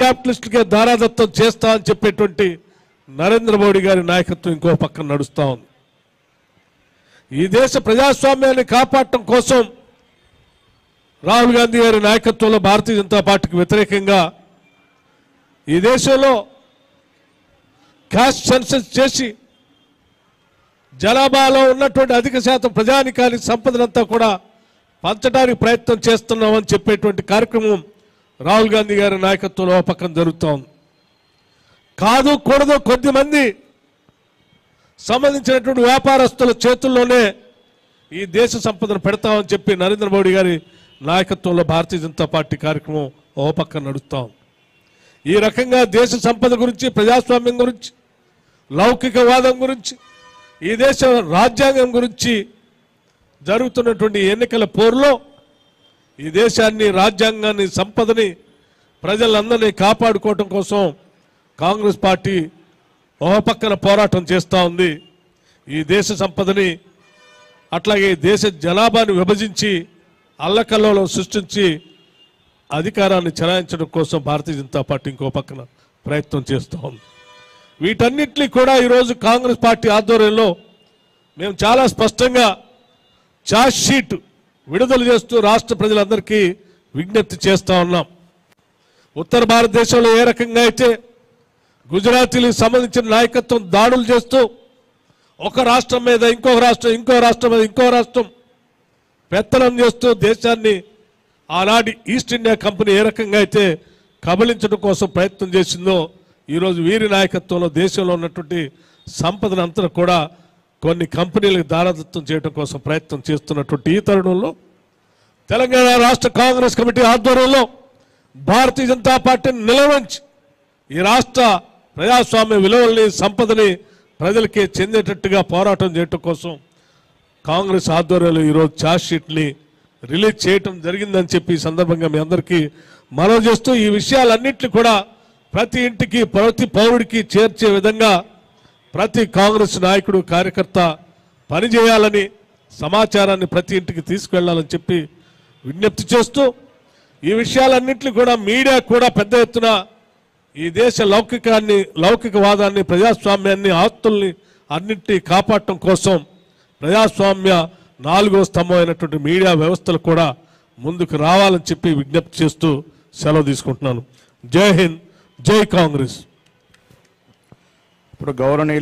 క్యాపిటలిస్టులకే దారాదత్తం చేస్తా అని చెప్పేటువంటి నరేంద్ర మోడీ గారి నాయకత్వం ఇంకో పక్కన నడుస్తూ ఉంది. ఈ దేశ ప్రజాస్వామ్యాన్ని కాపాడటం కోసం రాహుల్ గాంధీ గారి నాయకత్వంలో భారతీయ జనతా పార్టీకి వ్యతిరేకంగా ఈ దేశంలో క్యాస్ట్ సెన్సస్ చేసి జనాభాలో ఉన్నటువంటి అధిక శాతం ప్రజానికానికి సంపదనంతా కూడా పంచడానికి ప్రయత్నం చేస్తున్నామని చెప్పేటువంటి కార్యక్రమం రాహుల్ గాంధీ గారి నాయకత్వంలో పక్కన జరుగుతూ ఉంది. కాదు కూడదు కొద్దిమంది సంబంధించినటువంటి వ్యాపారస్తుల చేతుల్లోనే ఈ దేశ సంపదను పెడతామని చెప్పి నరేంద్ర మోడీ గారి నాయకత్వంలో భారతీయ జనతా పార్టీ కార్యక్రమం ఓ పక్కన నడుస్తాం. ఈ రకంగా దేశ సంపద గురించి, ప్రజాస్వామ్యం గురించి, లౌకికవాదం గురించి, ఈ దేశ రాజ్యాంగం గురించి జరుగుతున్నటువంటి ఎన్నికల పోరులో ఈ దేశాన్ని, రాజ్యాంగాన్ని, సంపదని, ప్రజలందరినీ కాపాడుకోవటం కోసం కాంగ్రెస్ పార్టీ ఓ పక్కన పోరాటం చేస్తూ ఉంది. ఈ దేశ సంపదని అట్లాగే దేశ జనాభాని విభజించి అల్లకల్లోలం సృష్టించి అధికారాన్ని చెలాయించడం కోసం భారతీయ జనతా పార్టీ ఇంకో పక్కన ప్రయత్నం చేస్తూ ఉంది. వీటన్నిటినీ కూడా ఈరోజు కాంగ్రెస్ పార్టీ ఆధ్వర్యంలో మేము చాలా స్పష్టంగా ఛార్జ్ షీట్ విడుదల చేస్తూ రాష్ట్ర ప్రజలందరికీ విజ్ఞప్తి చేస్తూ ఉన్నాం. ఉత్తర భారతదేశంలో ఏ రకంగా అయితే గుజరాతీలకు సంబంధించిన నాయకత్వం దాడులు చేస్తూ ఒక రాష్ట్రం మీద ఇంకొక రాష్ట్రం, ఇంకో రాష్ట్రం మీద ఇంకో రాష్ట్రం పెత్తనం చేస్తూ దేశాన్ని ఆనాటి ఈస్ట్ ఇండియా కంపెనీ ఏ రకంగా అయితే కబళించడం కోసం ప్రయత్నం చేసిందో ఈరోజు వీరి నాయకత్వంలో దేశంలో ఉన్నటువంటి సంపదను అంతా కూడా కొన్ని కంపెనీలకు దారాదత్తం చేయడం కోసం ప్రయత్నం చేస్తున్నటువంటి ఈ తరుణంలో తెలంగాణ రాష్ట్ర కాంగ్రెస్ కమిటీ ఆధ్వర్యంలో భారతీయ జనతా పార్టీని నిలవంచి ఈ రాష్ట్ర ప్రజాస్వామ్య విలువల్ని, సంపదని ప్రజలకి చెందేటట్టుగా పోరాటం చేయటం కోసం కాంగ్రెస్ ఆధ్వర్యంలో ఈరోజు ఛార్జ్ షీట్ని రిలీజ్ చేయటం జరిగిందని చెప్పి ఈ సందర్భంగా మీ అందరికీ మనవి చేస్తూ ఈ విషయాలన్నింటినీ కూడా ప్రతి ఇంటికి, ప్రతి పౌరుడికి చేర్చే విధంగా ప్రతి కాంగ్రెస్ నాయకుడు, కార్యకర్త పనిచేయాలని, సమాచారాన్ని ప్రతి ఇంటికి తీసుకువెళ్లాలని చెప్పి విజ్ఞప్తి చేస్తూ ఈ విషయాలన్నింటినీ కూడా మీడియా కూడా పెద్ద ఎత్తున ఈ దేశ లౌకికవాదాన్ని, ప్రజాస్వామ్యాన్ని, ఆస్తుల్ని అన్నింటినీ కాపాడటం కోసం ప్రజాస్వామ్య 4వ స్తంభం అయినటువంటి మీడియా వ్యవస్థలు కూడా ముందుకు రావాలని చెప్పి విజ్ఞప్తి చేస్తూ సెలవు తీసుకుంటున్నాను. జై హింద్, జై కాంగ్రెస్. ఇప్పుడు గౌరవనీయులు